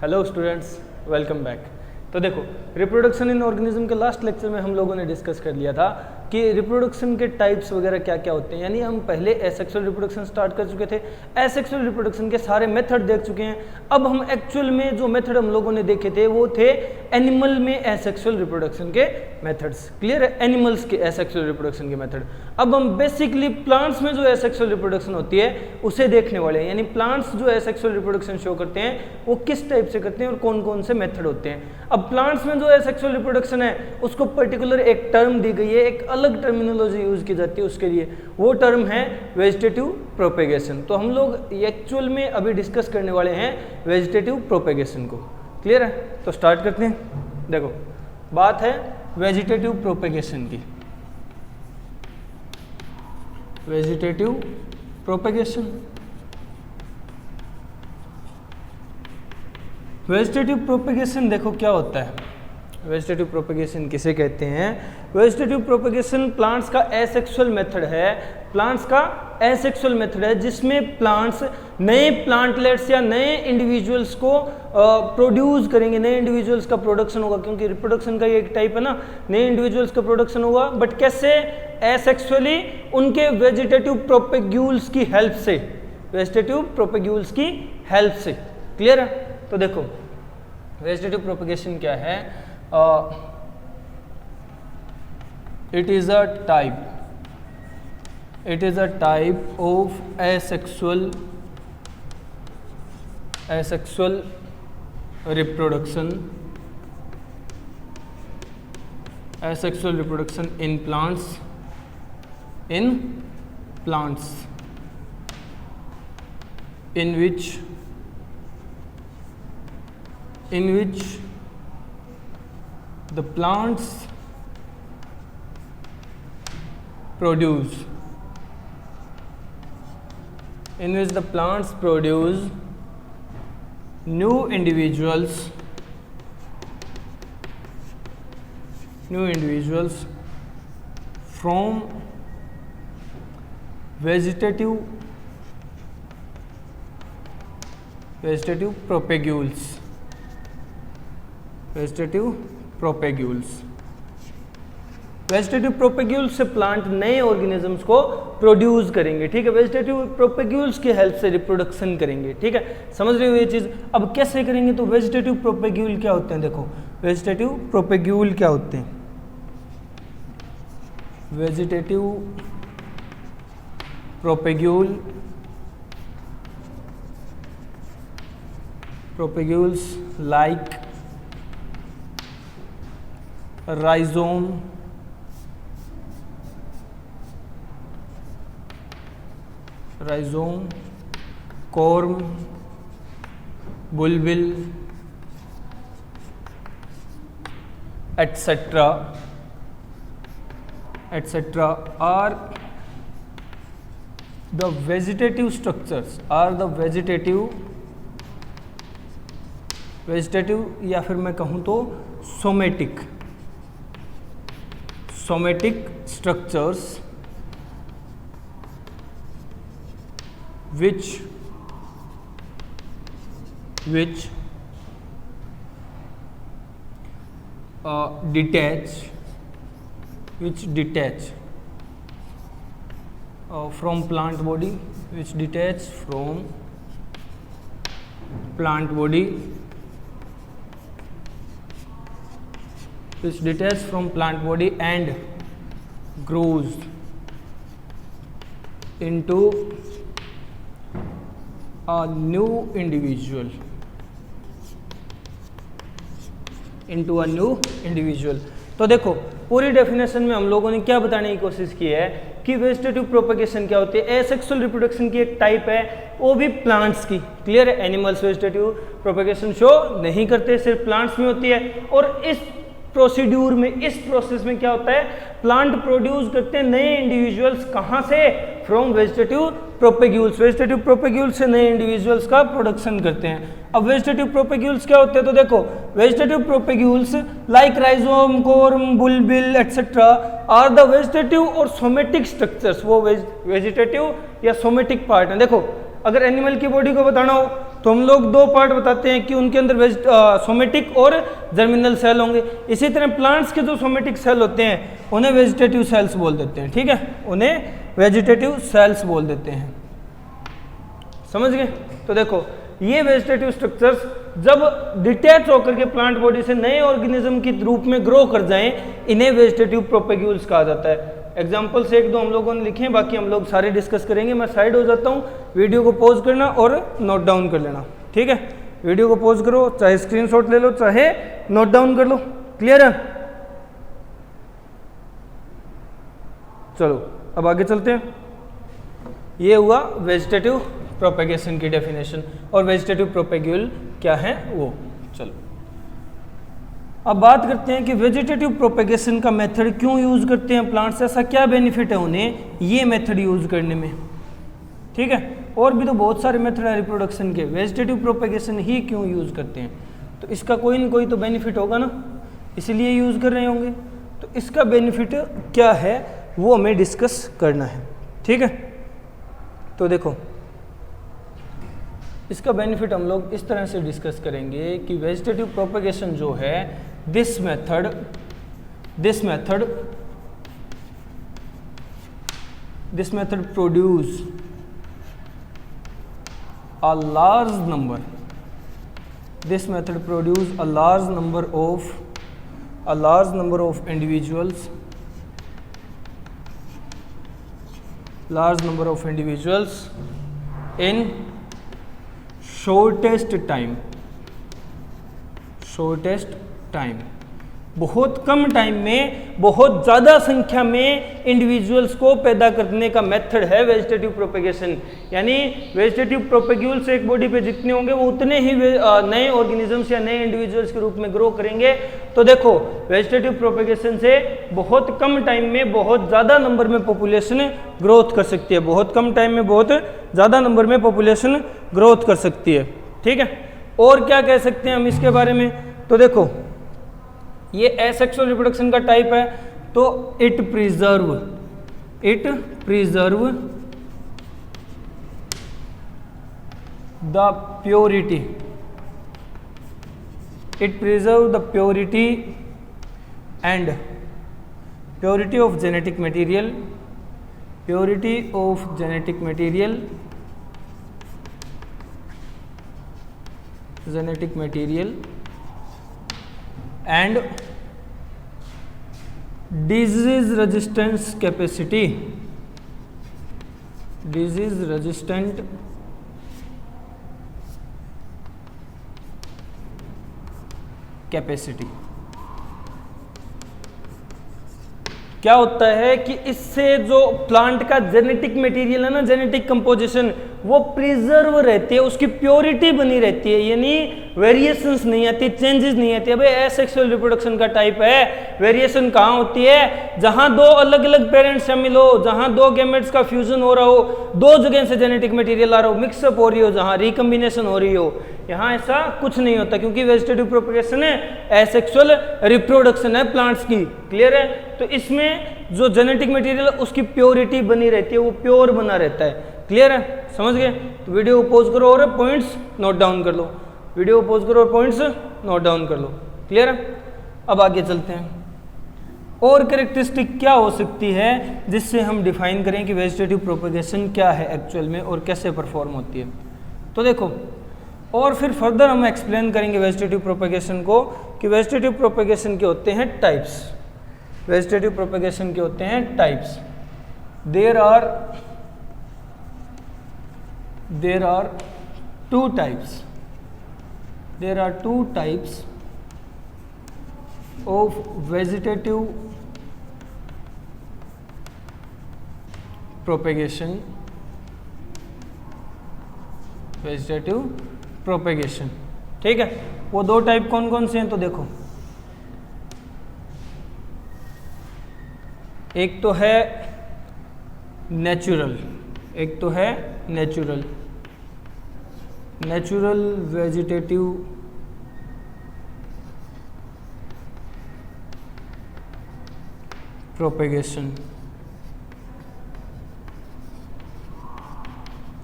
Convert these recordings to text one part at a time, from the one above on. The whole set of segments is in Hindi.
Hello students, welcome back. तो देखो, रिप्रोडक्शन इन ऑर्गेनिज्म के लास्ट लेक्चर में हम लोगों ने डिस्कस कर लिया था कि रिप्रोडक्शन के टाइप्स वगैरह क्या क्या होते हैं। यानी हम पहले एसेक्सुअल रिप्रोडक्शन स्टार्ट कर चुके थे, एसेक्सुअल रिप्रोडक्शन के सारे मेथड देख चुके हैं। अब हम एक्चुअल में जो मेथड हम लोगों ने देखे थे वो थे एनिमल में एसेक्सुअल रिप्रोडक्शन के मेथड्स। क्लियर है? एनिमल्स के एसेक्सुअल रिप्रोडक्शन के मेथड। अब हम बेसिकली प्लांट्स में जो एसेक्सुअल रिप्रोडक्शन होती है उसे देखने वाले हैं। यानी प्लांट्स जो एसेक्सुअल रिप्रोडक्शन शो करते हैं वो किस टाइप से करते हैं और कौन कौन से मेथड होते हैं। अब प्लांट्स में जो एसेक्सुअल रिप्रोडक्शन है उसको पर्टिकुलर एक टर्म दी गई है, एक अलग टर्मिनोलॉजी यूज की जाती है उसके लिए। वो टर्म है वेजिटेटिव प्रोपेगेशन। तो हम लोग एक्चुअल में अभी डिस्कस करने वाले हैं वेजिटेटिव प्रोपेगेशन को। क्लियर है? तो स्टार्ट करते हैं। देखो, बात है वेजिटेटिव प्रोपेगेशन की। वेजिटेटिव प्रोपेगेशन, वेजिटेटिव प्रोपेगेशन देखो क्या होता है। वेजिटेटिव प्रोपेगेशन किसे कहते हैं? वेजिटेटिव प्रोपेगेशन प्लांट्स का एसेक्सुअल मेथड है। प्लांट्स का एसेक्सुअल मेथड है जिसमें प्लांट्स नए प्लांटलेट्स या नए इंडिविजुअल्स को प्रोड्यूस करेंगे। नए इंडिविजुअल्स का प्रोडक्शन होगा, क्योंकि रिप्रोडक्शन का ये एक टाइप है ना, नए इंडिविजुअल्स का प्रोडक्शन होगा। बट कैसे? एसेक्सुअली, उनके वेजिटेटिव प्रोपेग्यूल्स की हेल्प से। वेजिटेटिव प्रोपेग्यूल्स की हेल्प से। क्लियर है? तो देखो, वेजिटेटिव प्रोपेगेशन क्या है? It is a type of asexual reproduction in plants in which the plants produce new individuals from vegetative propagules। Vegetative propagules से प्लांट नए ऑर्गेनिजम्स को प्रोड्यूस करेंगे। ठीक है? वेजिटेटिव प्रोपेग्यूल्स की हेल्प से रिप्रोडक्शन करेंगे। ठीक है? समझ रहे हो ये चीज? अब कैसे करेंगे? तो वेजिटेटिव प्रोपेग्यूल क्या होते हैं? देखो, वेजिटेटिव प्रोपेग्यूल क्या होते हैं? Vegetative propagules like rhizome, corm, bulbil, etc. are the vegetative structures, vegetative या फिर मैं कहूँ तो somatic structures which detach from plant body, and grows into a new individual। तो देखो, पूरी डेफिनेशन में हम लोगों ने क्या बताने की कोशिश की है कि वेजिटेटिव प्रोपेगेशन क्या होती है। एसेक्सुअल रिप्रोडक्शन की एक टाइप है, वो भी प्लांट्स की। क्लियर है? एनिमल्स वेजिटेटिव प्रोपेगेशन शो नहीं करते, सिर्फ प्लांट्स में होती है। और इस प्रोसीड्यूर में, इस प्रोसेस में क्या होता है? प्लांट प्रोड्यूस करते हैं नए इंडिविजुअल्स। कहां से? From vegetative propagules. Vegetative propagules से नए इंडिविजुअल्स का प्रोडक्शन करते हैं। अब वेजिटेटिव प्रोपेग्यूल्स क्या होते हैं? तो देखो, vegetative propagules like rhizome, corm, bulbil etcetera are the vegetative और सोमेटिक स्ट्रक्चर्स। वो वेजिटेटिव या सोमेटिक पार्ट है। देखो, अगर एनिमल की बॉडी को बताना हो तो हम लोग दो पार्ट बताते हैं कि उनके अंदर सोमेटिक और जर्मिनल सेल होंगे। इसी तरह प्लांट्स के जो सोमेटिक सेल होते हैं उन्हें वेजिटेटिव सेल्स बोल देते हैं, ठीक है, उन्हें वेजिटेटिव सेल्स बोल देते हैं। समझ गए? तो देखो ये वेजिटेटिव स्ट्रक्चर्स जब डिटैच होकर के प्लांट बॉडी से नए ऑर्गेनिज्म के रूप में ग्रो कर जाएं, इन्हें वेजिटेटिव प्रोपेग्यूल्स कहा जाता है। एग्जांपल्स एक दो हम लोगों ने लिखे हैं, बाकी हम लोग सारे डिस्कस करेंगे। मैं साइड हो जाता हूँ, वीडियो को पॉज करना और नोट डाउन कर लेना, ठीक है। वीडियो को पॉज करो, चाहे स्क्रीनशॉट ले लो, चाहे नोट डाउन कर लो। क्लियर है? चलो अब आगे चलते हैं। ये हुआ वेजिटेटिव प्रोपेगेशन की डेफिनेशन, और वेजिटेटिव प्रोपेग्यूल क्या है वो। चलो अब बात करते हैं कि वेजिटेटिव प्रोपेगेशन का मेथड क्यों यूज करते हैं प्लांट्स, ऐसा क्या बेनिफिट है उन्हें ये मेथड यूज करने में, ठीक है। और भी तो बहुत सारे मेथड है रिप्रोडक्शन के, वेजिटेटिव प्रोपेगेशन ही क्यों यूज करते हैं, तो इसका कोई ना कोई तो बेनिफिट होगा ना, इसलिए यूज कर रहे होंगे। तो इसका बेनिफिट क्या है वो हमें डिस्कस करना है, ठीक है। तो देखो इसका बेनिफिट हम लोग इस तरह से डिस्कस करेंगे कि वेजिटेटिव प्रोपेगेशन जो है, this method produce a large number of individuals in shortest time, बहुत कम टाइम में बहुत ज़्यादा संख्या में इंडिविजुअल्स को पैदा करने का मेथड है वेजिटेटिव प्रोपेगेशन। यानी वेजिटेटिव प्रोपेग्यूल्स एक बॉडी पे जितने होंगे वो उतने ही नए ऑर्गेनिजम्स या नए इंडिविजुअल्स के रूप में ग्रो करेंगे। तो देखो वेजिटेटिव प्रोपेगेशन से बहुत कम टाइम में बहुत ज़्यादा नंबर में पॉपुलेशन ग्रोथ कर सकती है, बहुत कम टाइम में बहुत ज़्यादा नंबर में पॉपुलेशन ग्रोथ कर सकती है, ठीक है। और क्या कह सकते हैं हम इसके बारे में, तो देखो ये एसेक्सुअल रिप्रोडक्शन का टाइप है, तो it preserve the purity and purity of genetic material and disease resistant capacity। क्या होता है कि इससे जो प्लांट का जेनेटिक मटेरियल है ना, जेनेटिक कंपोजिशन, वो प्रिजर्व रहती है, उसकी प्योरिटी बनी रहती है, यानी वेरिएशंस नहीं आती, चेंजेस नहीं आती। अबे एसेक्सुअल रिप्रोडक्शन का टाइप है, वेरिएशन कहाँ होती है, जहां दो अलग अलग पेरेंट्स शामिल हो, जहां दो गैमेट्स का फ्यूजन हो रहा हो, दो जगह से जेनेटिक मटेरियल आ रहा हो, मिक्सअप हो रही हो, जहां रिकम्बिनेशन हो रही हो। यहाँ ऐसा कुछ नहीं होता क्योंकि वेजिटेटिव प्रोपेगेशन है, एसेक्सुअल रिप्रोडक्शन है प्लांट्स की। क्लियर है? तो इसमें जो जेनेटिक मटेरियल उसकी प्योरिटी बनी रहती है, वो प्योर बना रहता है। क्लियर है? समझ गए? तो वीडियो को पॉज करो और पॉइंट्स नोट डाउन कर लो, वीडियो को पॉज करो और पॉइंट्स नोट डाउन कर लो। क्लियर है? अब आगे चलते हैं। और कैरेक्टरिस्टिक क्या हो सकती है जिससे हम डिफाइन करें कि वेजिटेटिव प्रोपेगेशन क्या है एक्चुअल में और कैसे परफॉर्म होती है। तो देखो, और फिर फर्दर हम एक्सप्लेन करेंगे वेजिटेटिव प्रोपेगेशन को कि वेजिटेटिव प्रोपेगेशन के होते हैं टाइप्स। वेजिटेटिव प्रोपेगेशन के होते हैं types. There are two types of vegetative propagation। ठीक है? वो दो टाइप कौन कौन से हैं तो देखो, एक तो है natural, natural vegetative propagation.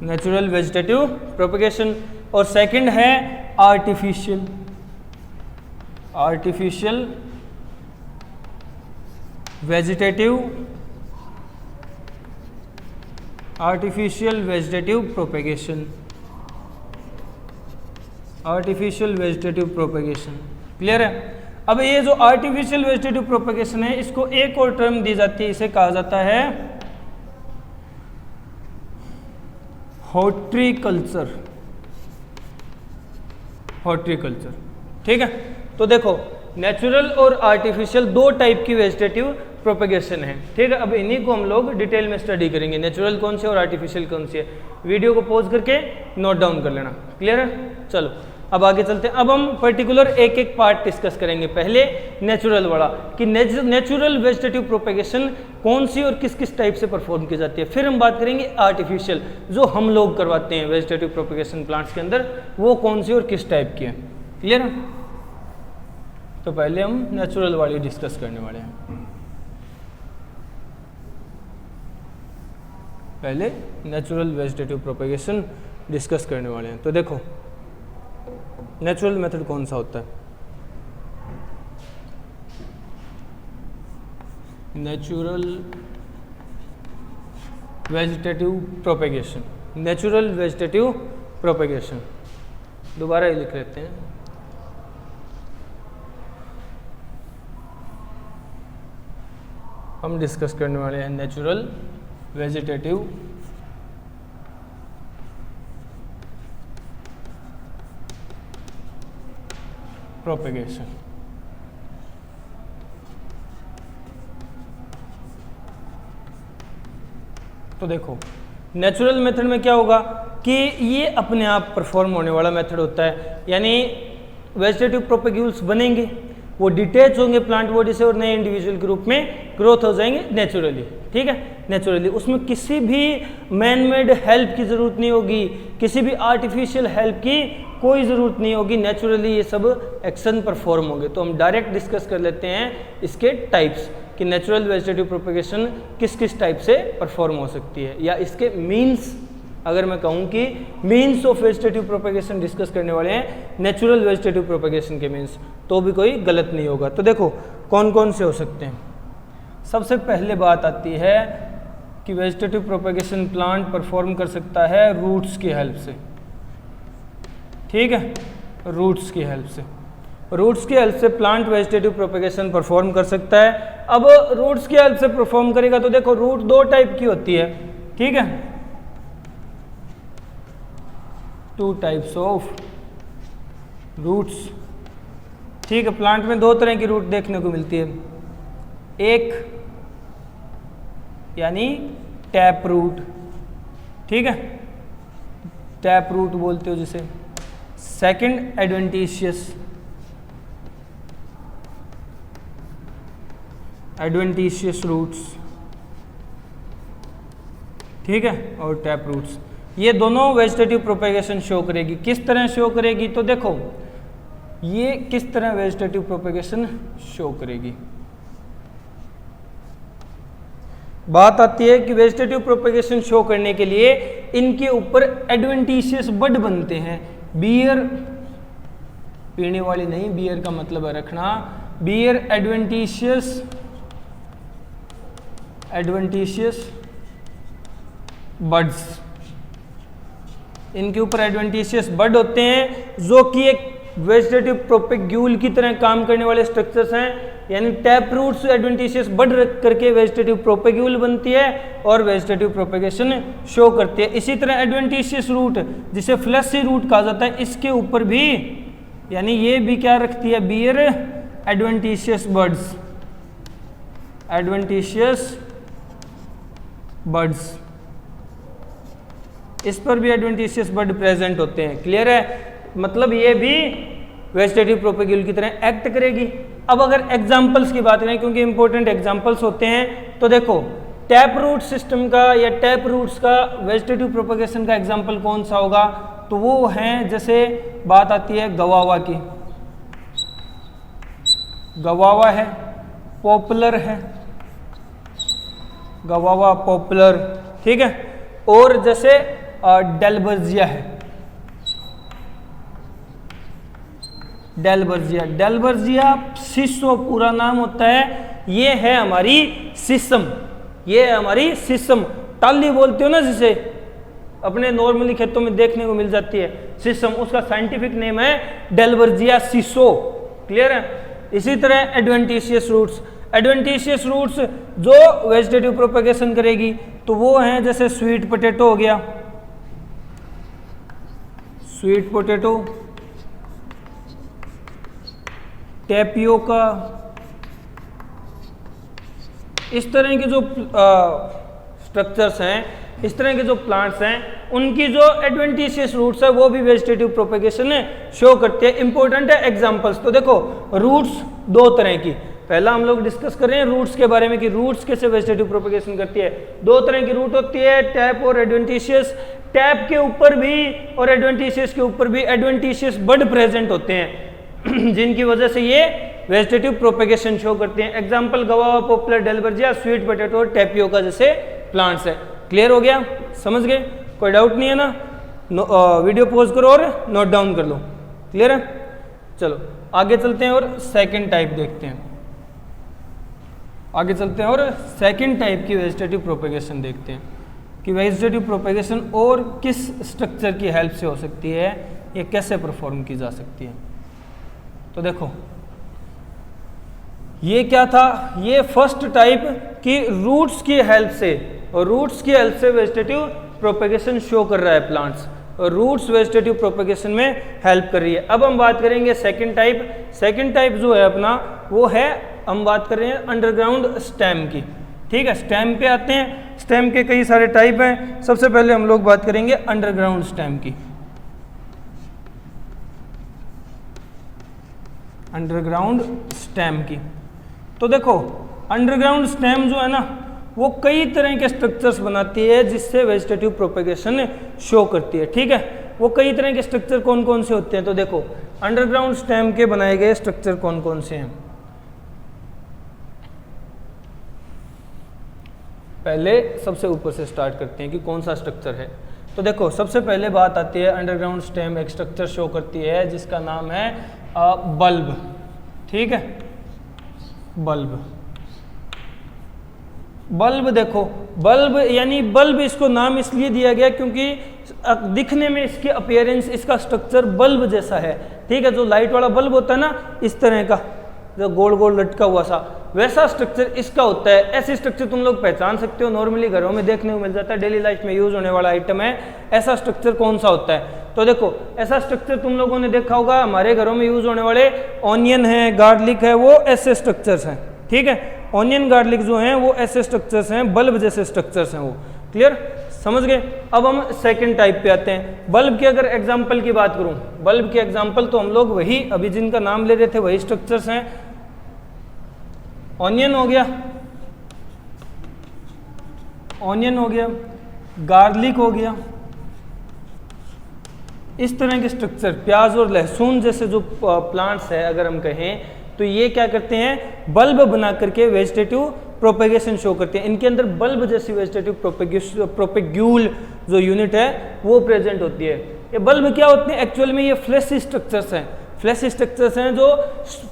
Natural vegetative propagation और सेकंड है आर्टिफिशियल वेजिटेटिव प्रोपेगेशन। क्लियर है? अब ये जो आर्टिफिशियल वेजिटेटिव प्रोपेगेशन है, इसको एक और टर्म दी जाती है, इसे कहा जाता है हॉर्टिकल्चर। ठीक है, तो देखो नेचुरल और आर्टिफिशियल दो टाइप की वेजिटेटिव प्रोपेगेशन है। ठीक है, अब इन्हीं को हम लोग डिटेल में स्टडी करेंगे, नेचुरल कौन सी और आर्टिफिशियल कौन सी है। वीडियो को पॉज करके नोट डाउन कर लेना। क्लियर है? चलो अब आगे चलते हैं। अब हम पर्टिकुलर एक एक पार्ट डिस्कस करेंगे। पहले नेचुरल वाला कि नेचुरल वेजिटेटिव प्रोपेगेशन कौन सी और किस किस टाइप से परफॉर्म की जाती है। फिर हम बात करेंगे आर्टिफिशियल, जो हम लोग करवाते हैं वेजिटेटिव प्रोपेगेशन प्लांट्स के अंदर, वो कौन सी और किस टाइप की है। क्लियर है? तो पहले हम नेचुरल वाली डिस्कस करने वाले हैं। पहले नेचुरल वेजिटेटिव प्रोपेगेशन डिस्कस करने वाले हैं। तो देखो नेचुरल मेथड कौन सा होता है? Natural vegetative propagation. दोबारा ये लिख लेते हैं। हम डिस्कस करने वाले हैं नेचुरल वेजिटेटिव प्रोपेगेशन। तो देखो नेचुरल मेथड में क्या होगा कि ये अपने आप परफॉर्म होने वाला मेथड होता है, यानी वेजिटेटिव प्रोपेग्यूल्स बनेंगे, वो डिटैच होंगे प्लांट बॉडी से और नए इंडिविजुअल ग्रुप में ग्रोथ हो जाएंगे नेचुरली। ठीक है, नेचुरली उसमें किसी भी मैन मेड हेल्प की ज़रूरत नहीं होगी, किसी भी आर्टिफिशियल हेल्प की कोई ज़रूरत नहीं होगी, नेचुरली ये सब एक्शन परफॉर्म होंगे। तो हम डायरेक्ट डिस्कस कर लेते हैं इसके टाइप्स कि नेचुरल वेजिटेटिव प्रोपेगेशन किस किस टाइप से परफॉर्म हो सकती है, या इसके मीन्स, अगर मैं कहूँ कि means of vegetative propagation discuss करने वाले हैं, नेचुरल वेजिटेटिव प्रोपेगेशन के मीन्स, तो भी कोई गलत नहीं होगा। तो देखो कौन कौन से हो सकते हैं। सबसे पहले बात आती है कि वेजिटेटिव प्रोपेगेशन प्लांट परफॉर्म कर सकता है रूट्स की हेल्प से। ठीक है, रूट्स की हेल्प से प्लांट वेजिटेटिव प्रोपेगेशन परफॉर्म कर सकता है। अब रूट्स की हेल्प से परफॉर्म करेगा तो देखो रूट दो टाइप की होती है। ठीक है, टू टाइप्स ऑफ रूट्स। ठीक है, प्लांट में दो तरह की रूट देखने को मिलती है। एक यानी टैप रूट। ठीक है, टैप रूट बोलते हो जिसे। Second adventitious roots. ठीक है, और टैप रूट्स, ये दोनों वेजिटेटिव प्रोपेगेशन शो करेगी। किस तरह शो करेगी? तो देखो ये किस तरह वेजिटेटिव प्रोपेगेशन शो करेगी। बात आती है कि वेजिटेटिव प्रोपेगेशन शो करने के लिए इनके ऊपर एडवेंटिशियस बड बनते हैं। बियर, पीने वाली नहीं, बियर का मतलब है रखना। बियर एडवेंटिशियस बड्स, इनके ऊपर एडवेंटिशियस बड होते हैं, जो कि एक वेजिटेटिव प्रोपेग्यूल की तरह काम करने वाले स्ट्रक्चर्स हैं। यानी टैप रूट्स एडवेंटिशियस बड रख करके वेजिटेटिव प्रोपेग्यूल बनती है और वेजिटेटिव प्रोपेगेशन शो करती है। इसी तरह एडवेंटिशियस रूट, जिसे फ्लैशी रूट कहा जाता है, इसके ऊपर भी, यानी ये भी क्या रखती है? बियर एडवेंटिशियस बड्स, इस पर भी एडवेंटिशियस बड प्रेजेंट होते हैं। क्लियर है? मतलब ये भी वेजिटेटिव प्रोपेग्यूल की तरह एक्ट करेगी। अब अगर एग्जांपल्स की बात करें, क्योंकि इंपॉर्टेंट एग्जांपल्स होते हैं, तो देखो टैप रूट सिस्टम का या टैप रूट्स का वेजिटेटिव प्रोपेगेशन का एग्जांपल कौन सा होगा? तो वो हैं, जैसे बात आती है गवावा की, गवावा है, पॉपुलर है, गवावा पॉपुलर। ठीक है, और जैसे डेल्बर्जिया है, डेल्बर्जिया, डेल्बर्जिया सिसो पूरा नाम होता है। ये है हमारी सिसम, ये है हमारी सिसम, टाली बोलते हो ना जिसे, अपने नॉर्मली खेतों में देखने को मिल जाती है सिसम, उसका साइंटिफिक नेम है डेल्बर्जिया सिसो। क्लियर है। इसी तरह एडवेंटिशियस रूट्स, एडवेंटिशियस रूट्स जो वेजिटेटिव प्रोपेगेशन करेगी तो वो हैं जैसे स्वीट पोटैटो हो गया, स्वीट पोटैटो, टेपियोका, इस तरह के जो स्ट्रक्चर्स हैं, इस तरह के जो प्लांट्स हैं, उनकी जो एडवेंटिशियस रूट्स है वो भी वेजिटेटिव प्रोपेगेशन शो करते हैं। इंपॉर्टेंट है एग्जांपल्स। तो देखो रूट्स दो तरह की, पहला हम लोग डिस्कस कर रहे हैं रूट्स के बारे में कि रूट्स कैसे वेजिटेटिव प्रोपेगेशन करती है। दो तरह की रूट होती है, टैप और एडवेंटिशियस। टैप के ऊपर भी और एडवेंटिशियस के ऊपर भी एडवेंटिशियस बड प्रेजेंट होते हैं जिनकी वजह से ये वेजिटेटिव प्रोपेगेशन शो करते हैं। Example guava, poplar, dalbergia, sweet potato और टेपियोका जैसे प्लांट्स है। क्लियर हो गया, समझ गए, कोई डाउट नहीं है ना? वीडियो पॉज करो और नोट डाउन कर लो। क्लियर है, चलो आगे चलते हैं और सेकंड टाइप देखते हैं। आगे चलते हैं और सेकंड टाइप की वेजिटेटिव प्रोपेगेशन देखते हैं कि वेजिटेटिव प्रोपेगेशन और किस स्ट्रक्चर की हेल्प से हो सकती है, ये कैसे परफॉर्म की जा सकती है। तो देखो ये क्या था, ये फर्स्ट टाइप की रूट्स की हेल्प से, और रूट्स की हेल्प से वेजिटेटिव प्रोपेगेशन शो कर रहा है प्लांट्स, और रूट्स वेजिटेटिव प्रोपेगेशन में हेल्प कर रही है। अब हम बात करेंगे सेकंड टाइप। सेकंड टाइप जो है अपना वो है, हम बात कर रहे हैं अंडरग्राउंड स्टेम की। ठीक है, स्टेम पे आते हैं। स्टेम के कई सारे टाइप हैं। सबसे पहले हम लोग बात करेंगे अंडरग्राउंड स्टेम की। अंडरग्राउंड स्टेम की, तो देखो अंडरग्राउंड स्टेम जो है ना वो कई तरह के स्ट्रक्चर्स बनाती है जिससे वेजिटेटिव प्रोपेगेशन शो करती है। ठीक है, वो कई तरह के स्ट्रक्चर कौन कौन से होते हैं, तो देखो अंडरग्राउंड स्टेम के बनाए गए स्ट्रक्चर कौन कौन से हैं। पहले सबसे ऊपर से स्टार्ट करते हैं कि कौन सा स्ट्रक्चर है। तो देखो सबसे पहले बात आती है अंडरग्राउंड स्टेम एक स्ट्रक्चर शो करती है जिसका नाम है बल्ब। ठीक है, बल्ब। बल्ब देखो, बल्ब यानी बल्ब इसको नाम इसलिए दिया गया क्योंकि दिखने में इसकी अपीयरेंस, इसका स्ट्रक्चर बल्ब जैसा है। ठीक है, जो लाइट वाला बल्ब होता है ना इस तरह का, जो गोल गोल लटका हुआ सा, वैसा स्ट्रक्चर इसका होता है। ऐसे स्ट्रक्चर तुम लोग पहचान सकते हो, नॉर्मली घरों में देखने को मिल जाता है, डेली लाइफ में यूज होने वाला आइटम है। ऐसा स्ट्रक्चर कौन सा होता है, तो देखो ऐसा स्ट्रक्चर तुम लोगों ने देखा होगा, हमारे घरों में यूज होने वाले ऑनियन है, गार्लिक है, वो ऐसे स्ट्रक्चर्स हैं। ठीक है, ऑनियन गार्लिक जो हैं वो ऐसे स्ट्रक्चर्स हैं, बल्ब जैसे स्ट्रक्चर्स हैं वो। क्लियर, समझ गए। अब हम सेकंड टाइप पे आते हैं। बल्ब की अगर एग्जांपल की बात करूं, बल्ब की एग्जांपल तो हम लोग वही अभी जिनका नाम ले रहे थे वही स्ट्रक्चर्स हैं। ऑनियन हो गया, ऑनियन हो गया, गार्लिक हो गया, इस तरह के स्ट्रक्चर, प्याज और लहसुन जैसे जो प्लांट्स है अगर हम कहें तो ये क्या करते हैं, बल्ब बना करके वेजिटेटिव प्रोपेगेशन शो करते हैं। इनके अंदर बल्ब जैसी वेजिटेटिव प्रोपेग्यूल जो यूनिट है वो प्रेजेंट होती है। ये बल्ब क्या होते हैं, एक्चुअल में ये फ्लैश स्ट्रक्चर्स हैं। फ्लैश स्ट्रक्चर्स हैं जो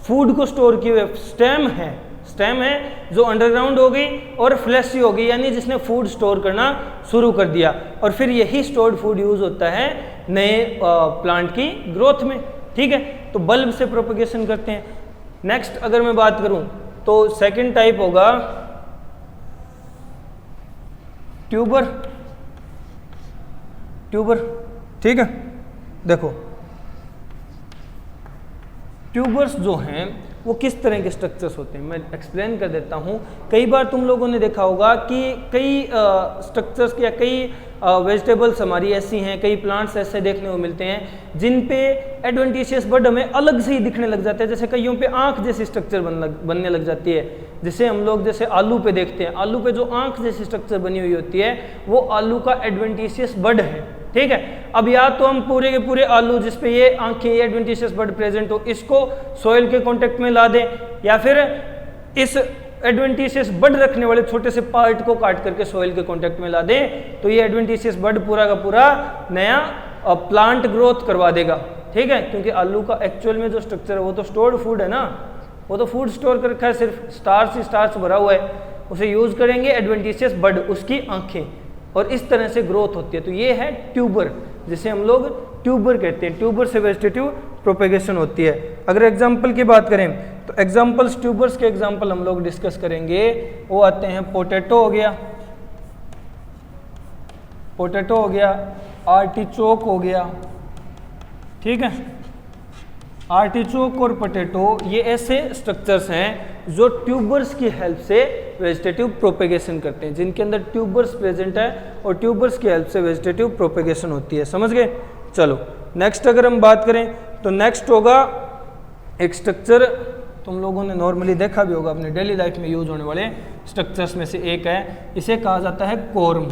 फूड को स्टोर किए हुए। स्टेम है, स्टेम है जो अंडरग्राउंड हो गई और फ्लैशी हो गई, यानी जिसने फूड स्टोर करना शुरू कर दिया, और फिर यही स्टोर्ड फूड यूज होता है नए प्लांट की ग्रोथ में। ठीक है, तो बल्ब से प्रोपेगेशन करते हैं। नेक्स्ट अगर मैं बात करूं तो सेकंड टाइप होगा ट्यूबर। ट्यूबर, ठीक है, देखो ट्यूबर्स जो हैं वो किस तरह के स्ट्रक्चर्स होते हैं मैं एक्सप्लेन कर देता हूँ। कई बार तुम लोगों ने देखा होगा कि कई स्ट्रक्चर्स या कई वेजिटेबल्स हमारी ऐसी हैं, कई प्लांट्स ऐसे देखने को मिलते हैं जिन पे एडवेंटिशियस बड हमें अलग से ही दिखने लग जाते हैं। जैसे कईयों पे आंख जैसी स्ट्रक्चर बनने लग जाती है, जिसे हम लोग जैसे आलू पे देखते हैं। आलू पे जो आंख जैसी स्ट्रक्चर बनी हुई होती है वो आलू का एडवेंटिशियस बड है। ठीक है, अब या तो हम पूरे के पूरे आलू जिसपे ये आंखें, ये एडवेंटिशियस बड प्रेजेंट हो, इसको सॉइल के कांटेक्ट में ला दें, या फिर इस एडवेंटिशियस बड रखने वाले छोटे से पार्ट को काट करके सॉइल के कांटेक्ट में ला दें, तो ये एडवेंटिशियस बड पूरा का पूरा नया प्लांट ग्रोथ करवा देगा। ठीक है, क्योंकि आलू का एक्चुअल में जो स्ट्रक्चर है वो तो स्टोर्ड फूड है ना, वो तो फूड स्टोर कर रखा है, सिर्फ स्टार्च ही स्टार्च भरा हुआ है, उसे यूज करेंगे एडवेंटिशियस बड, उसकी आंखें, और इस तरह से ग्रोथ होती है। तो ये है ट्यूबर, जिसे हम लोग ट्यूबर कहते हैं, ट्यूबर से वेजिटेटिव प्रोपेगेशन होती है। अगर एग्जाम्पल की बात करें तो एग्जाम्पल्स, ट्यूबर्स के एग्जाम्पल हम लोग डिस्कस करेंगे, वो आते हैं पोटैटो हो गया, पोटैटो हो गया, आर्टिचोक हो गया, ठीक है, आर्टिचोक और पोटैटो ये ऐसे स्ट्रक्चर्स हैं जो ट्यूबर्स की हेल्प से वेजिटेटिव प्रोपेगेशन करते हैं, जिनके अंदर ट्यूबर्स प्रेजेंट है और ट्यूबर्स की हेल्प से वेजिटेटिव प्रोपेगेशन होती है। समझ गए? चलो नेक्स्ट अगर हम बात करें तो नेक्स्ट होगा एक स्ट्रक्चर, तुम लोगों ने नॉर्मली देखा भी होगा अपने डेली लाइफ में यूज होने वाले स्ट्रक्चर्स में से एक है, इसे कहा जाता है कोर्म।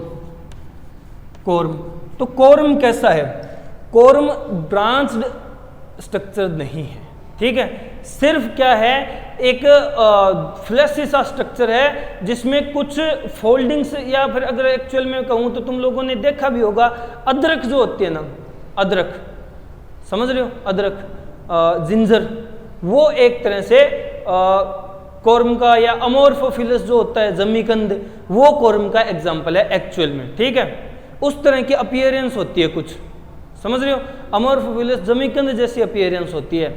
कोर्म, तो कोर्म कैसा है? कोर्म ब्रांच्ड स्ट्रक्चर नहीं है, ठीक है, सिर्फ क्या है, एक फ्लैशी सा स्ट्रक्चर है जिसमें कुछ फोल्डिंग्स, या फिर अगर एक्चुअल में कहूँ तो तुम लोगों ने देखा भी होगा अदरक जो होती है ना, अदरक, समझ रहे हो, अदरक, जिंजर, वो एक तरह से कोर्म का, या अमोर्फोफिलस जो होता है जमीकंद, वो कोर्म का एग्जाम्पल है एक्चुअल में, ठीक है, उस तरह की अपीयरेंस होती है कुछ, समझ रहे हो, अमोर्फोफिलस जमीकंद जैसी अपीयरेंस होती है,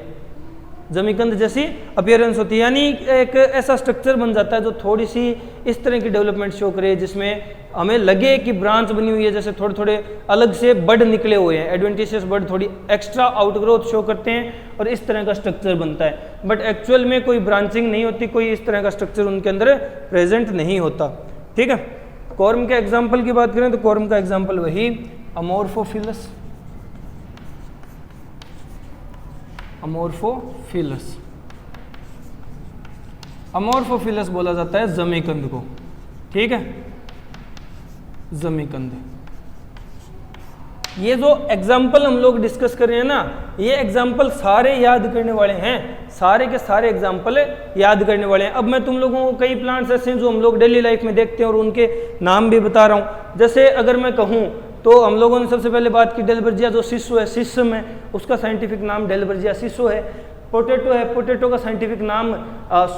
जमीकंद जैसी अपीयरेंस होती है, यानी एक ऐसा स्ट्रक्चर बन जाता है जो थोड़ी सी इस तरह की डेवलपमेंट शो करे, जिसमें हमें लगे कि ब्रांच बनी हुई है, जैसे थोड़े थोड़े अलग से बड निकले हुए हैं, एडवेंटिशियस बड थोड़ी एक्स्ट्रा आउटग्रोथ शो करते हैं और इस तरह का स्ट्रक्चर बनता है, बट एक्चुअल में कोई ब्रांचिंग नहीं होती, कोई इस तरह का स्ट्रक्चर उनके अंदर प्रेजेंट नहीं होता, ठीक है। कोर्म के एग्जाम्पल की बात करें तो कोर्म का एग्जाम्पल वही अमोर्फोफिलस, अमोर्फोफिलस, अमोर्फोफिलस बोला जाता है जमीकंद को, ठीक है, जमीकंद। ये जो एग्जाम्पल हम लोग डिस्कस कर रहे हैं ना, ये एग्जाम्पल सारे याद करने वाले हैं, सारे के सारे एग्जाम्पल याद करने वाले हैं। अब मैं तुम लोगों को कई प्लांट्स ऐसे हैं जो हम लोग डेली लाइफ में देखते हैं और उनके नाम भी बता रहा हूँ। जैसे अगर मैं कहूँ तो हम लोगों ने सबसे पहले बात की डेलबर्जिया, जो सिसो है, सिसम है, उसका साइंटिफिक नाम डेलबर्जिया सिसो है। पोटैटो है, पोटैटो का साइंटिफिक नाम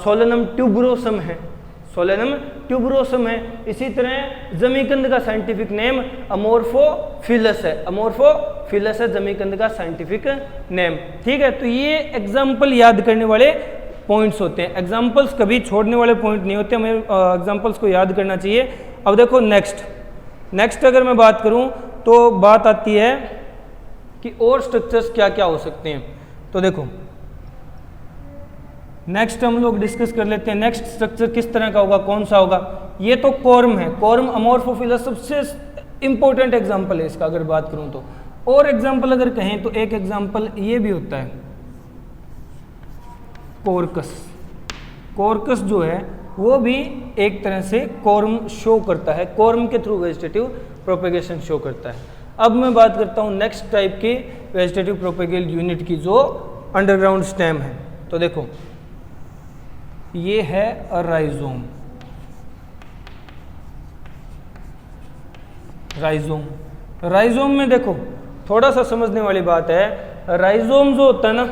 सोलेनम ट्यूबरोसम है, सोलेनम ट्यूबरोसम है। इसी तरह जमीकंद का साइंटिफिक नेम अमोर्फोफिलस है, अमोर्फोफिलस है जमीकंद का साइंटिफिक नेम, ठीक है। तो ये एग्जाम्पल याद करने वाले पॉइंट्स होते हैं, एग्जाम्पल्स कभी छोड़ने वाले पॉइंट नहीं होते, हमें एग्जाम्पल्स को याद करना चाहिए। अब देखो नेक्स्ट अगर मैं बात करूं तो बात आती है कि और स्ट्रक्चर्स क्या क्या हो सकते हैं। तो देखो नेक्स्ट हम लोग डिस्कस कर लेते हैं, नेक्स्ट स्ट्रक्चर किस तरह का होगा, कौन सा होगा। ये तो कोर्म है, कोर्म अमोर्फोफिलस सबसे इंपॉर्टेंट एग्जाम्पल है इसका अगर बात करूं तो। और एग्जाम्पल अगर कहें तो एक एग्जाम्पल ये भी होता है कोर्कस। कोर्कस जो है वो भी एक तरह से कोर्म शो करता है, कोर्म के थ्रू वेजिटेटिव प्रोपेगेशन शो करता है। अब मैं बात करता हूँ नेक्स्ट टाइप की वेजिटेटिव प्रोपेगेल यूनिट की, जो अंडरग्राउंड स्टेम है। तो देखो ये है राइजोम, राइजोम, राइजोम में देखो थोड़ा सा समझने वाली बात है, राइजोम जो होता है ना,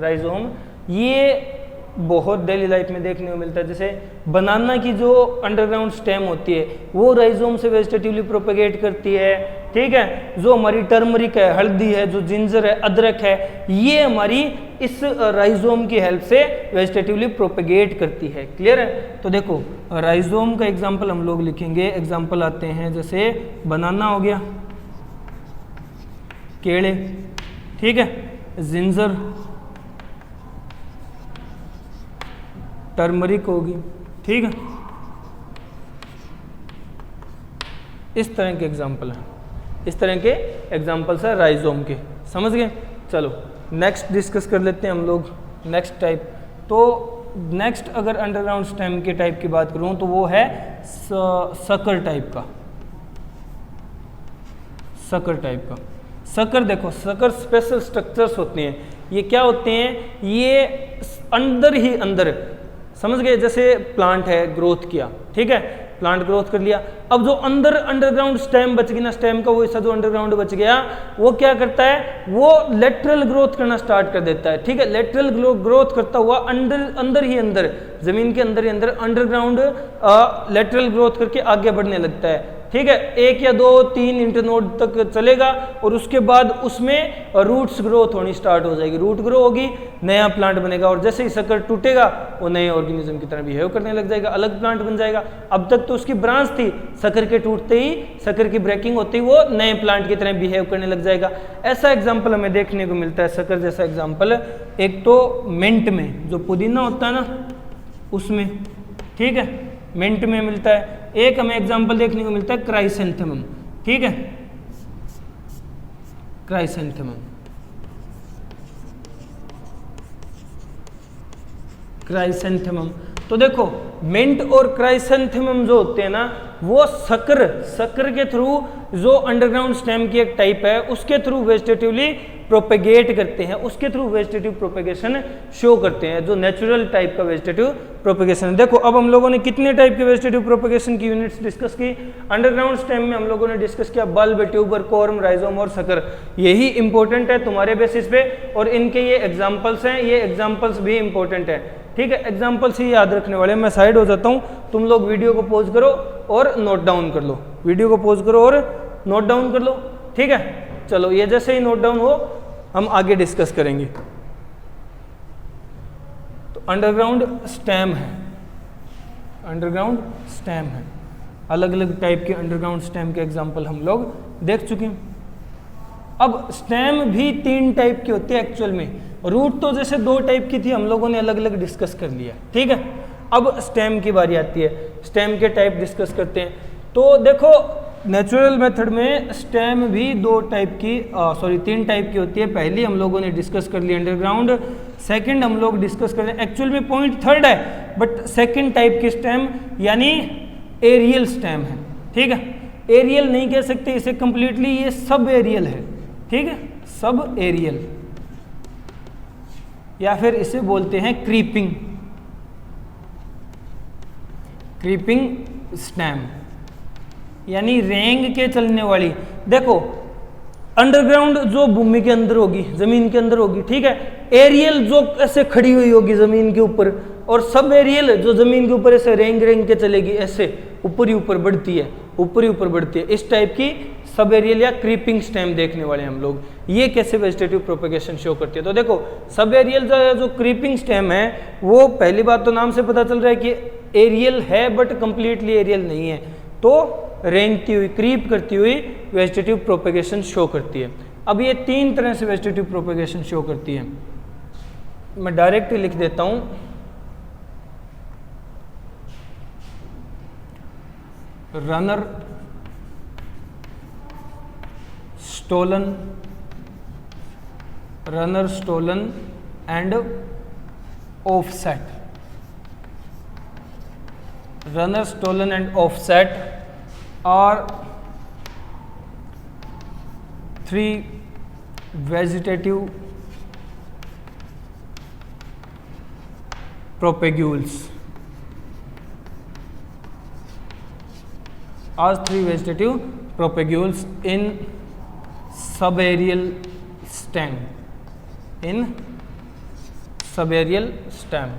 राइजोम ये बहुत डेली लाइफ में देखने को मिलता है। जैसे बनाना की जो अंडरग्राउंड स्टेम होती है वो राइजोम से वेजिटेटिवली प्रोपेगेट करती है, ठीक है। जो हमारी टर्मरिक है, हल्दी है, जो जिंजर है, अदरक है, ये हमारी इस राइजोम की हेल्प से वेजिटेटिवली प्रोपेगेट करती है। क्लियर है? तो देखो राइजोम का एग्जाम्पल हम लोग लिखेंगे, एग्जाम्पल आते हैं जैसे बनाना हो गया, केले, ठीक है, जिंजर, टर्मरिक होगी, ठीक है, इस तरह के एग्जाम्पल हैं, इस तरह के एग्जाम्पल्स है राइजोम के। समझ गए? चलो नेक्स्ट डिस्कस कर लेते हैं हम लोग नेक्स्ट टाइप। तो नेक्स्ट अगर अंडरग्राउंड स्टेम के टाइप की बात करूं तो वो है सकर टाइप का, सकर टाइप का। सकर देखो, सकर स्पेशल स्ट्रक्चर्स होते हैं। ये क्या होते हैं? ये अंदर ही अंदर, समझ गए, जैसे प्लांट है, ग्रोथ किया, ठीक है, प्लांट ग्रोथ कर लिया। अब जो अंडरग्राउंड स्टेम बच गई ना, स्टेम का वो हिस्सा जो अंडरग्राउंड बच गया, वो क्या करता है, वो लेटरल ग्रोथ करना स्टार्ट कर देता है। ठीक है, लेटरल ग्रोथ करता हुआ अंदर जमीन के अंदर ही अंदर अंडरग्राउंड लेटरल ग्रोथ करके आगे बढ़ने लगता है। ठीक है, 1 या 2 3 इंटरनोड तक चलेगा और उसके बाद उसमें रूट्स ग्रोथ होनी स्टार्ट हो जाएगी। रूट ग्रो होगी, नया प्लांट बनेगा और जैसे ही सकर टूटेगा वो नए ऑर्गेनिज्म की तरह बिहेव करने लग जाएगा, अलग प्लांट बन जाएगा। अब तक तो उसकी ब्रांच थी, सकर के टूटते ही, सकर की ब्रेकिंग होते ही वो नए प्लांट की तरह बिहेव करने लग जाएगा। ऐसा एग्जाम्पल हमें देखने को मिलता है, सकर जैसा एग्जाम्पल एक तो मिंट में, जो पुदीना होता है ना उसमें, ठीक है, मिंट में मिलता है। एक हमें एग्जाम्पल देखने को मिलता है क्राइसेंथेमम। ठीक है, क्राइसेंथेमम, क्राइसेंथेमम। तो देखो मिंट और क्राइसेंथेमम जो होते हैं ना, वो सकर के थ्रू, जो अंडरग्राउंड स्टेम की एक टाइप है, उसके थ्रू वेजिटेटिवली प्रोपेगेट करते हैं, उसके थ्रू वेजिटेटिव प्रोपेगेशन शो करते हैं, जो नेचुरल टाइप का वेजिटेटिव प्रोपेगेशन। देखो अब हम लोगों ने कितने टाइप के वेजिटेटिव प्रोपेगेशन की यूनिट्स डिस्कस की। अंडरग्राउंड स्टेम में हम लोगों ने डिस्कस किया बल्ब, ट्यूबर, कॉर्म, राइजोम और सकर। यही इंपॉर्टेंट है तुम्हारे बेसिस पे, और इनके ये एग्जाम्पल्स हैं, ये एग्जाम्पल्स भी इंपॉर्टेंट है। ठीक है, एग्जाम्पल्स ही याद रखने वाले। मैं साइड हो जाता हूँ, तुम लोग वीडियो को पॉज करो और नोट डाउन कर लो, वीडियो को पॉज करो और नोट डाउन कर लो। ठीक है, चलो ये जैसे ही नोट डाउन हो हम आगे डिस्कस करेंगे। तो अंडरग्राउंड स्टेम है, अंडरग्राउंड स्टेम है, अलग अलग टाइप के अंडरग्राउंड स्टेम के एग्जाम्पल हम लोग देख चुके हैं। अब स्टेम भी 3 टाइप की होती है एक्चुअल में। रूट तो जैसे 2 टाइप की थी, हम लोगों ने अलग अलग डिस्कस कर लिया। ठीक है, अब स्टेम की बारी आती है, स्टेम के टाइप डिस्कस करते हैं। तो देखो नेचुरल मेथड में स्टेम भी 3 टाइप की होती है। पहली हम लोगों ने डिस्कस कर ली अंडरग्राउंड, सेकंड हम लोग डिस्कस कर रहे हैं, एक्चुअल में पॉइंट थर्ड है, बट सेकंड टाइप की स्टेम यानी एरियल स्टेम है। ठीक है, एरियल नहीं कह सकते इसे कंप्लीटली, ये सब एरियल है। ठीक है, सब एरियल, या फिर इसे बोलते हैं क्रीपिंग, क्रीपिंग स्टेम, यानी रेंग के चलने वाली। देखो अंडरग्राउंड जो भूमि के अंदर होगी, जमीन के अंदर होगी। ठीक है, एरियल जो ऐसे खड़ी हुई होगी जमीन के ऊपर, और सब एरियल जो जमीन के ऊपर ऐसे रेंग रेंग के चलेगी, ऐसे ऊपर ही ऊपर बढ़ती है, ऊपर ही ऊपर बढ़ती है। इस टाइप की सब एरियल या क्रीपिंग स्टेम देखने वाले हम लोग। ये कैसे वेजिटेटिव प्रोपेगेशन शो करती है। तो देखो सब एरियल जो क्रीपिंग स्टेम है, वो पहली बात तो नाम से पता चल रहा है कि एरियल है, बट कंप्लीटली एरियल नहीं है। तो रेंगती हुई, क्रीप करती हुई वेजिटेटिव प्रोपेगेशन शो करती है। अब ये 3 तरह से वेजिटेटिव प्रोपेगेशन शो करती है। मैं डायरेक्ट लिख देता हूं, runner, stolon and offset. Runner, stolen and offset are 3 vegetative propagules. Are 3 vegetative propagules in subaerial stem. In subaerial stem.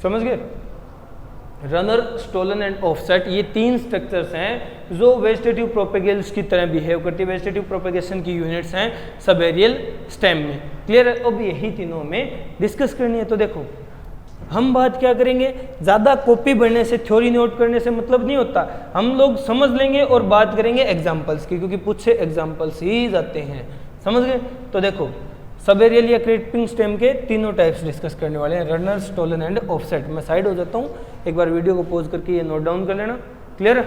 समझ गए? रनर, स्टोलन एंड ऑफसेट, ये 3 स्ट्रक्चर्स हैं जो वेजिटेटिव प्रोपेगेल्स की तरह बिहेव करती है। वेजिटेटिव प्रोपेगेशन की यूनिट्स हैं सबएरियल स्टेम में। क्लियर है? अब यही तीनों में डिस्कस करनी है। तो देखो हम बात क्या करेंगे, ज़्यादा कॉपी बढ़ने से, थ्योरी नोट करने से मतलब नहीं होता। हम लोग समझ लेंगे और बात करेंगे एग्जाम्पल्स की, क्योंकि पूछे एग्जाम्पल्स ही जाते हैं। समझ गए? तो देखो सबएरियल या क्रीपिंग स्टेम के तीनों टाइप्स डिस्कस करने वाले हैं, रनर, स्टोलन एंड ऑफसेट। मैं साइड हो जाता हूँ, एक बार वीडियो को पॉज करके ये नोट डाउन कर लेना। क्लियर है?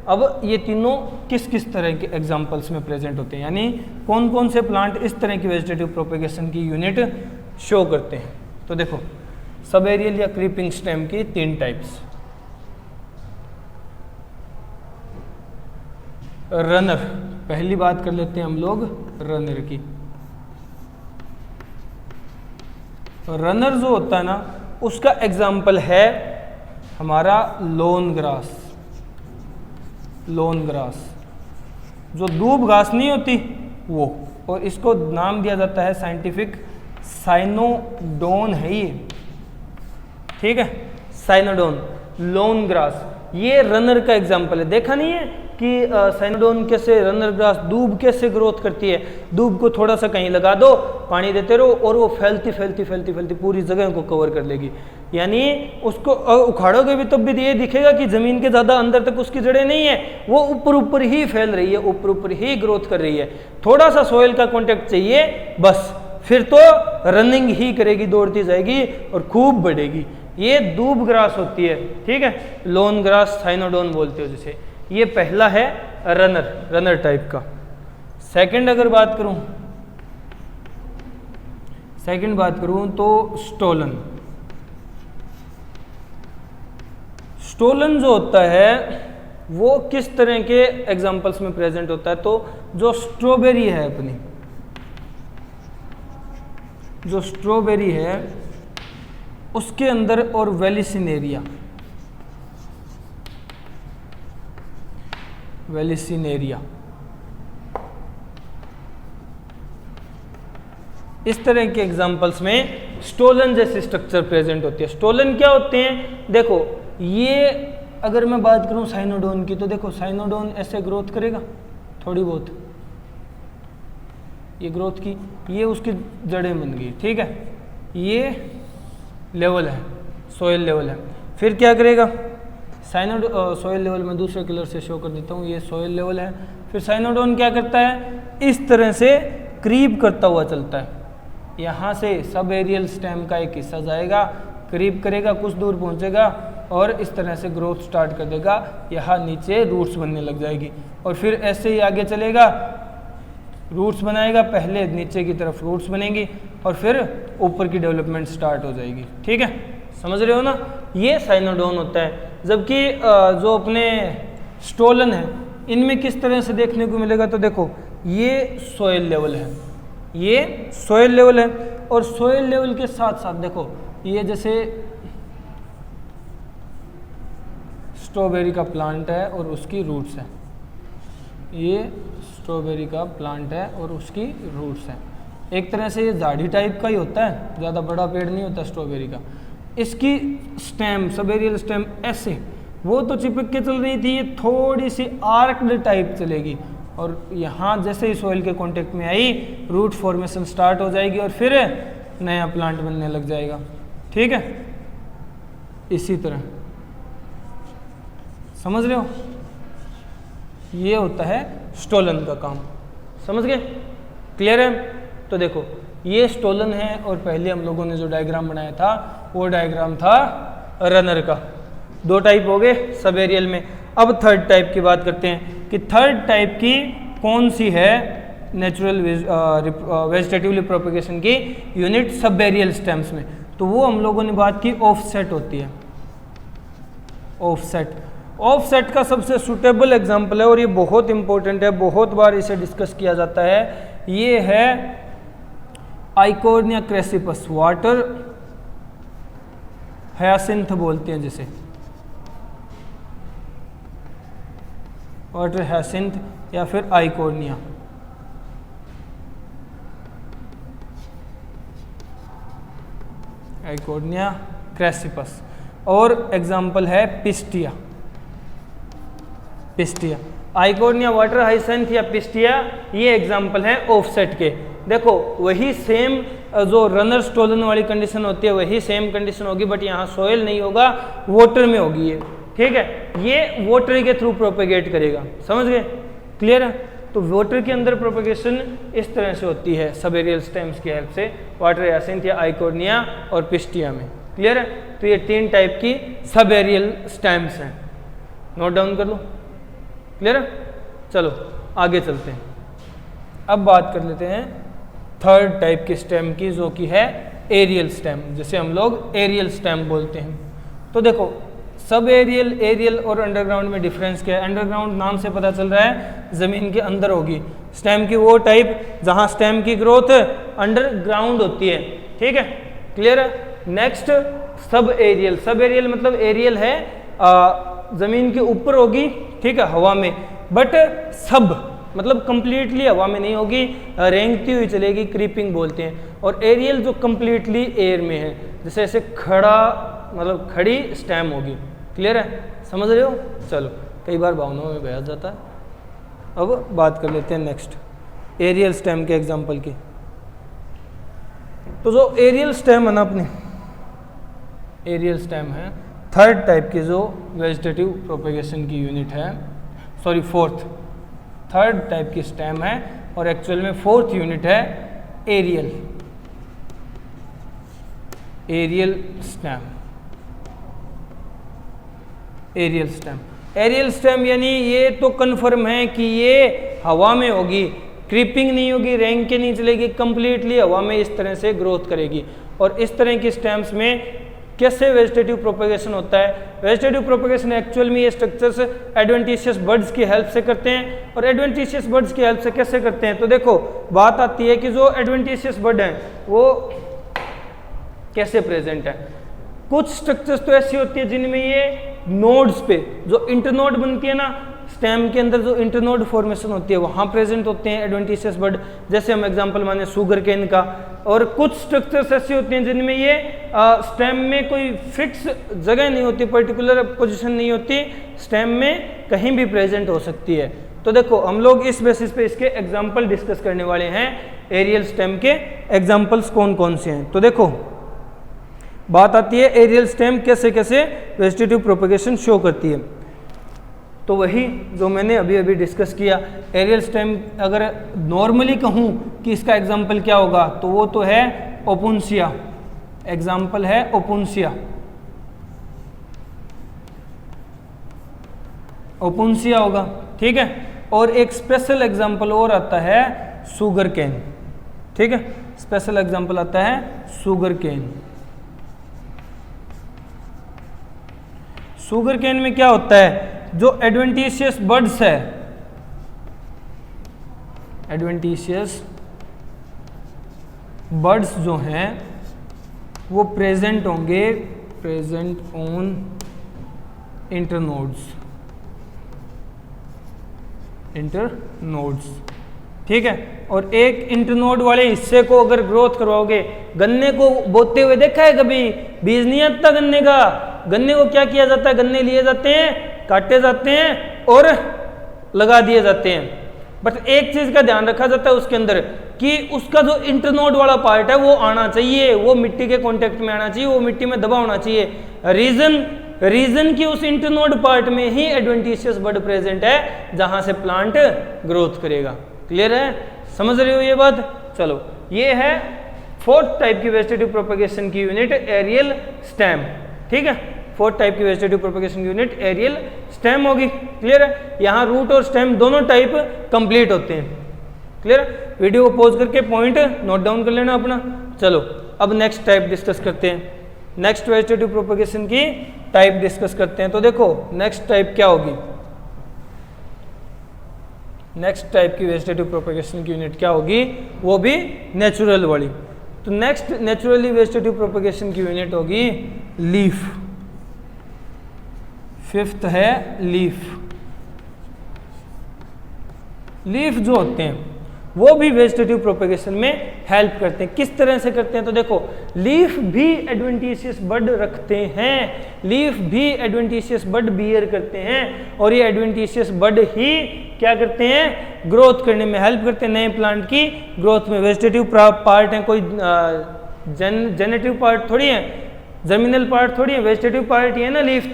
अब ये तीनों किस किस तरह के एग्जाम्पल्स में प्रेजेंट होते हैं, यानी कौन कौन से प्लांट इस तरह की वेजिटेटिव प्रोपेगेशन की यूनिट शो करते हैं। तो देखो सबएरियल या क्रीपिंग स्टेम की 3 टाइप्स। रनर, पहली बात कर लेते हैं हम लोग रनर की। रनर जो होता है ना उसका एग्जाम्पल है हमारा लोन ग्रास। लोन ग्रास जो दूब घास नहीं होती वो, और इसको नाम दिया जाता है साइंटिफिक साइनोडोन है ये, ठीक है, साइनोडोन, लोन ग्रास, ये रनर का एग्जाम्पल है। देखा नहीं है कि साइनोडोन कैसे, रनर ग्रास दूब कैसे ग्रोथ करती है। दूब को थोड़ा सा कहीं लगा दो, पानी देते रहो और वो फैलती फैलती फैलती फैलती पूरी जगह को कवर कर लेगी। यानी उसको उखाड़ोगे भी तब भी ये दिखेगा कि जमीन के ज़्यादा अंदर तक उसकी जड़ें नहीं है, वो ऊपर ऊपर ही फैल रही है, ऊपर ऊपर ही ग्रोथ कर रही है। थोड़ा सा सॉइल का कॉन्टेक्ट चाहिए बस, फिर तो रनिंग ही करेगी, दौड़ती जाएगी और खूब बढ़ेगी। ये दूब ग्रास होती है, ठीक है, लोन ग्रास साइनोडोन बोलते हो जिसे। ये पहला है रनर, रनर टाइप का। सेकंड अगर बात करूं, सेकंड बात करूं तो स्टोलन। स्टोलन जो होता है वो किस तरह के एग्जाम्पल्स में प्रेजेंट होता है, तो जो स्ट्रॉबेरी है अपनी, जो स्ट्रॉबेरी है उसके अंदर और वेलिसिनेरिया, वेलिसिनेरिया इस तरह के एग्जाम्पल्स में स्टोलन जैसी स्ट्रक्चर प्रेजेंट होती है। स्टोलन क्या होते हैं, देखो ये अगर मैं बात करूं साइनोडोन की, तो देखो साइनोडोन ऐसे ग्रोथ करेगा थोड़ी बहुत, ये ग्रोथ की, ये उसकी जड़ें बन गई, ठीक है, ये लेवल है, सोयल लेवल है। फिर क्या करेगा, सोयल लेवल में दूसरे कलर से शो कर देता हूँ, ये सोयल लेवल है। फिर साइनोडोन क्या करता है, इस तरह से क्रीप करता हुआ चलता है, यहाँ से सब एरियल स्टेम का एक हिस्सा जाएगा, क्रीप करेगा, कुछ दूर पहुँचेगा और इस तरह से ग्रोथ स्टार्ट कर देगा, यहाँ नीचे रूट्स बनने लग जाएगी और फिर ऐसे ही आगे चलेगा, रूट्स बनाएगा, पहले नीचे की तरफ रूट्स बनेंगी और फिर ऊपर की डेवलपमेंट स्टार्ट हो जाएगी, ठीक है, समझ रहे हो ना। ये साइनोडोन होता है। जबकि जो अपने स्टोलन है इनमें किस तरह से देखने को मिलेगा, तो देखो ये सोयल लेवल है, ये सोयल लेवल है और सोयल लेवल के साथ साथ देखो ये जैसे स्ट्रॉबेरी का प्लांट है और उसकी रूट्स है, ये स्ट्रॉबेरी का प्लांट है और उसकी रूट्स है। एक तरह से ये झाड़ी टाइप का ही होता है, ज़्यादा बड़ा पेड़ नहीं होता स्ट्रॉबेरी का। इसकी स्टेम, सबेरियल स्टेम ऐसे, वो तो चिपक के चल रही थी, ये थोड़ी सी आर्क्ड टाइप चलेगी और यहाँ जैसे ही सॉइल के कांटेक्ट में आई रूट फॉर्मेशन स्टार्ट हो जाएगी और फिर नया प्लांट बनने लग जाएगा, ठीक है, इसी तरह, समझ रहे हो। ये होता है स्टोलन का काम, समझ गए, क्लियर है। तो देखो ये स्टोलन है और पहले हम लोगों ने जो डायग्राम बनाया था वो डायग्राम था रनर का। दो टाइप हो गए सब एरियल में। अब थर्ड टाइप की बात करते हैं कि थर्ड टाइप की कौन सी है नेचुरल वेजिटेटिवली प्रोपेगेशन की यूनिट सब एरियल स्टेम्स में। तो वो हम लोगों ने बात की ऑफसेट होती है, ऑफसेट। ऑफसेट का सबसे सुटेबल एग्जाम्पल है और ये बहुत इंपॉर्टेंट है, बहुत बार इसे डिस्कस किया जाता है। ये है आइकोर्निया क्रेसिपस, वाटर हायासिंथ बोलते हैं जिसे, वाटर हायासिंथ या फिर आइकोर्निया। आइकोर्निया क्रेसिपस। और एग्जाम्पल है pistia, pistia, Eichhornia, water hyacinth या पिस्टिया, ये एग्जाम्पल है ऑफसेट के। देखो वही सेम जो रनर स्टोलन वाली कंडीशन होती है वही सेम कंडीशन होगी, बट यहाँ सोयल नहीं होगा, वाटर में होगी ये, ठीक है। ये वाटर के थ्रू प्रोपेगेट करेगा, समझ गए, क्लियर है। तो वाटर के अंदर प्रोपेगेशन इस तरह से होती है सब एरियल स्टेम्स की हेल्प से, वाटर हायासिंथ या आइकोर्निया और पिस्टिया में, क्लियर है। तो ये तीन टाइप की सब एरियल स्टेम्स हैं, नोट डाउन कर लो, क्लियर है। चलो आगे चलते हैं, अब बात कर लेते हैं थर्ड टाइप की स्टेम की, जो कि है एरियल स्टेम, जिसे हम लोग एरियल स्टेम बोलते हैं। तो देखो सब एरियल, एरियल और अंडरग्राउंड में डिफरेंस क्या है। अंडरग्राउंड नाम से पता चल रहा है ज़मीन के अंदर होगी, स्टेम की वो टाइप जहाँ स्टेम की ग्रोथ अंडरग्राउंड होती है, ठीक है। क्लियर है। Next sub aerial, sub aerial मतलब एरियल है जमीन के ऊपर होगी, ठीक है, हवा में, बट सब मतलब कंप्लीटली हवा में नहीं होगी, रेंगती हुई चलेगी, क्रीपिंग बोलते हैं। और एरियल जो कंप्लीटली एयर में है, जैसे ऐसे खड़ा मतलब खड़ी स्टेम होगी। क्लियर है, समझ रहे हो। चलो कई बार भावनाओं में बह जाता है। अब बात कर लेते हैं नेक्स्ट एरियल स्टेम के एग्जाम्पल की। तो जो एरियल स्टेम है ना, अपनी एरियल स्टेम है थर्ड टाइप की जो वेजिटेटिव प्रोपेगेशन की यूनिट है, सॉरी फोर्थ, थर्ड टाइप की स्टेम है और एक्चुअल में फोर्थ यूनिट है aerial, aerial stem, aerial stem. Aerial stem यानी ये तो कन्फर्म है कि ये हवा में होगी, क्रीपिंग नहीं होगी, रेंग के नहीं चलेगी, कंप्लीटली हवा में इस तरह से ग्रोथ करेगी। और इस तरह की स्टेम्स में कैसे वेजिटेटिव प्रोपेगेशन होता है? वेजिटेटिव प्रोपेगेशन एक्चुअल में ये स्ट्रक्चर्स एडवेंटिशियस बर्ड्स की हेल्प से करते हैं। और एडवेंटिशियस बर्ड्स की हेल्प से कैसे करते हैं? तो देखो बात आती है कि जो एडवेंटिशियस बर्ड हैं वो कैसे प्रेजेंट है। कुछ स्ट्रक्चर्स तो ऐसी होती है जिनमें ये नोड्स पे जो इंटरनोड बनती है ना, स्टेम के अंदर जो इंटरनोड फॉर्मेशन होती है वहाँ प्रेजेंट होते हैं एडवेंटिशियस बर्ड, जैसे हम एग्जांपल माने शुगर केन का। और कुछ स्ट्रक्चर्स ऐसी होती हैं जिनमें ये स्टेम में कोई फिक्स जगह नहीं होती, पर्टिकुलर पोजीशन नहीं होती, स्टेम में कहीं भी प्रेजेंट हो सकती है। तो देखो हम लोग इस बेसिस पे इसके एग्जाम्पल डिस्कस करने वाले हैं, एरियल स्टेम के एग्जाम्पल्स कौन कौन से हैं। तो देखो बात आती है एरियल स्टेम कैसे कैसे वेजिटेटिव प्रोपेगेशन शो करती है। तो वही जो मैंने अभी अभी डिस्कस किया, एरियल स्टेम अगर नॉर्मली कहूँ कि इसका एग्जाम्पल क्या होगा तो वो तो है ओपुंसिया, एग्जाम्पल है ओपुंसिया, ओपुंसिया होगा, ठीक है। और एक स्पेशल एग्जाम्पल और आता है शुगर केन, ठीक है, स्पेशल एग्जाम्पल आता है शुगर केन। शुगर केन में क्या होता है, जो एडवेंटिशियस बर्ड्स है, एडवेंटिशियस बर्ड्स जो हैं वो प्रेजेंट होंगे, प्रेजेंट ऑन इंटरनोड्स, इंटरनोड्स, ठीक है। और एक इंटरनोड वाले हिस्से को अगर ग्रोथ करवाओगे, गन्ने को बोते हुए देखा है कभी? बीज नहीं आता गन्ने का। गन्ने को क्या किया जाता है? गन्ने लिए जाते हैं, काटे जाते हैं और लगा दिए जाते हैं। बट एक चीज का ध्यान रखा जाता है उसके अंदर कि उसका जो इंटरनोड वाला पार्ट है वो आना चाहिए, वो मिट्टी के कांटेक्ट में आना चाहिए, वो मिट्टी में दबा होना चाहिए। रीजन कि उस इंटरनोड पार्ट में ही एडवेंटिशियस बर्ड प्रेजेंट है जहां से प्लांट ग्रोथ करेगा। क्लियर है, समझ रहे हो ये बात? चलो ये है फोर्थ टाइप की वेजिटेटिव प्रोपेगेशन की यूनिट एरियल स्टेम, ठीक है। फोर्थ टाइप की वेजिटेटिव प्रोपेगेशन की यूनिट एरियल स्टेम होगी। क्लियर है, यहाँ रूट और स्टेम दोनों टाइप कंप्लीट होते हैं। क्लियर है, वीडियो को पॉज करके पॉइंट नोट डाउन कर लेना अपना। चलो अब नेक्स्ट टाइप डिस्कस करते हैं, नेक्स्ट वेजिटेटिव प्रोपेगेशन की टाइप डिस्कस करते हैं। तो देखो नेक्स्ट टाइप क्या होगी, नेक्स्ट टाइप की वेजिटेटिव प्रोपेगेशन की यूनिट क्या होगी, वो भी नेचुरल वाली। तो नेक्स्ट नेचुरली वेजिटेटिव प्रोपेगेशन की यूनिट होगी लीफ। फिफ्थ है लीफ। लीफ जो होते हैं वो भी वेजिटेटिव प्रोपेगेशन में हेल्प करते हैं। किस तरह से करते हैं? तो देखो लीफ भी एडवेंटिशियस बर्ड रखते हैं, लीफ भी एडवेंटिशियस बर्ड बियर करते हैं, और ये एडवेंटिशियस बर्ड ही क्या करते हैं? ग्रोथ करने में हेल्प करते हैं, नए प्लांट की ग्रोथ में। वेजिटेटिव पार्ट है, कोई जेनेटिव पार्ट थोड़ी है, जर्मिनल पार्ट थोड़ी है, वेजिटेटिव पार्ट ही है ना लीफ।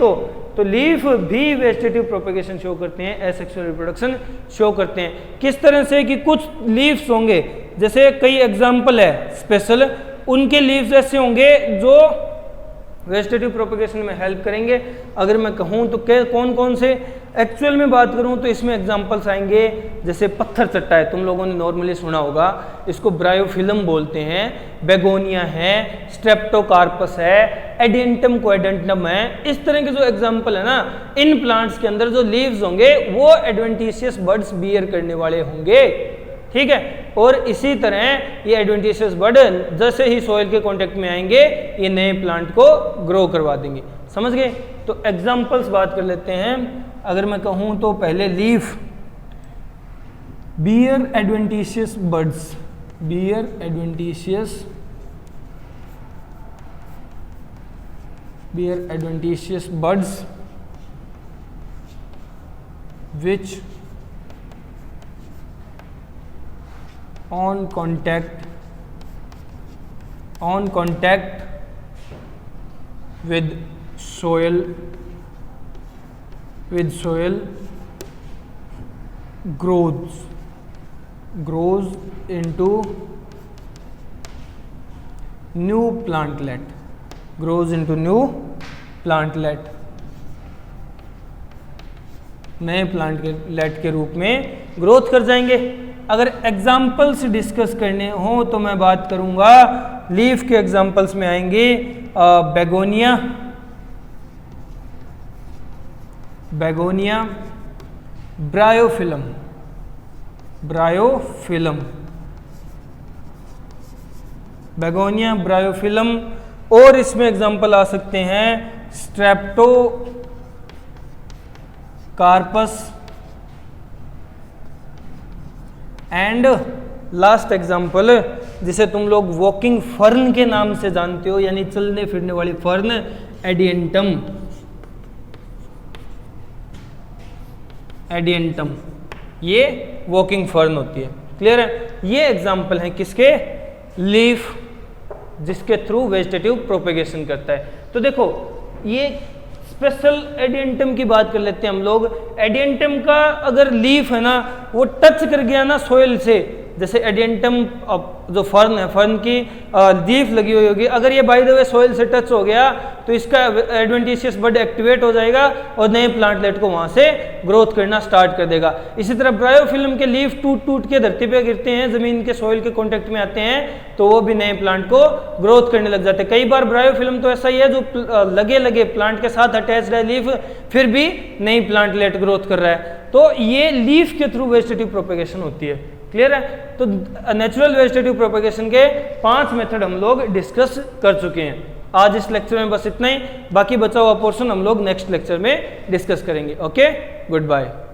तो लीफ भी वेजिटेटिव प्रोपेगेशन शो करते हैं, एसेक्सुअल रिप्रोडक्शन शो करते हैं। किस तरह से कि कुछ लीव्स होंगे, जैसे कई एग्जाम्पल है स्पेशल, उनके लीव्स ऐसे होंगे जो वेजिटेटिव प्रोपेगेशन में हेल्प करेंगे। अगर मैं कहूँ तो कौन कौन से, एक्चुअल में बात करूँ तो इसमें एग्जांपल्स आएंगे जैसे पत्थर चट्टा है, तुम लोगों ने नॉर्मली सुना होगा, इसको ब्रायोफिलम बोलते हैं, बेगोनिया है, स्ट्रेप्टोकार्पस है, एडेंटम कोएडेंटम है। इस तरह के जो एग्जाम्पल है ना, इन प्लांट्स के अंदर जो लीव्स होंगे वो एडवेंटिशियस बर्ड्स बियर करने वाले होंगे। ठीक है। और इसी तरह ये एडवेंटिशियस बड जैसे ही सॉइल के कांटेक्ट में आएंगे ये नए प्लांट को ग्रो करवा देंगे। समझ गए? तो एग्जांपल्स बात कर लेते हैं। अगर मैं कहूं तो पहले leaf, bear adventitious buds, bear adventitious buds which on contact with soil grows into new plantlet, नए प्लांटलेट के रूप में ग्रोथ कर जाएंगे। अगर एग्जाम्पल्स डिस्कस करने हो तो मैं बात करूंगा, लीफ के एग्जाम्पल्स में आएंगे बेगोनिया, ब्रायोफिलम, बेगोनिया, ब्रायोफिलम। और इसमें एग्जाम्पल आ सकते हैं स्ट्रेप्टोकार्पस एंड लास्ट एग्जाम्पल जिसे तुम लोग वॉकिंग फर्न के नाम से जानते हो, यानी चलने फिरने वाली फर्न, एडियंटम, ये वॉकिंग फर्न होती है। क्लियर है? ये एग्जाम्पल हैं किसके? लीफ, जिसके थ्रू वेजिटेटिव प्रोपेगेशन करता है। तो देखो ये स्पेशल एडियंटम की बात कर लेते हैं हम लोग। एडियंटम का अगर लीफ है ना वो टच कर गया ना सॉइल से, जैसे एडियंटम जो फर्न है, फर्न की लीफ लगी हुई होगी, अगर ये बाय द वे सॉइल से टच हो गया तो इसका एडवेंटिशियस बड एक्टिवेट हो जाएगा और नए प्लांटलेट को वहां से ग्रोथ करना स्टार्ट कर देगा। इसी तरह ब्रायोफिल्म के लीफ टूट के धरती पे गिरते हैं, जमीन के सॉइल के कांटेक्ट में आते हैं, तो वो भी नए प्लांट को ग्रोथ करने लग जाते हैं। कई बार ब्रायोफिल्म तो ऐसा ही है जो लगे प्लांट के साथ अटैच्ड है लीफ, फिर भी नई प्लांटलेट ग्रोथ कर रहा है। तो ये लीफ के थ्रू वेजिटेटिव प्रोपेगेशन होती है। क्लियर है? तो नेचुरल वेजिटेटिव प्रोपेगेशन के 5 मेथड हम लोग डिस्कस कर चुके हैं। आज इस लेक्चर में बस इतना ही, बाकी बचा हुआ पोर्शन हम लोग नेक्स्ट लेक्चर में डिस्कस करेंगे। Okay, good bye.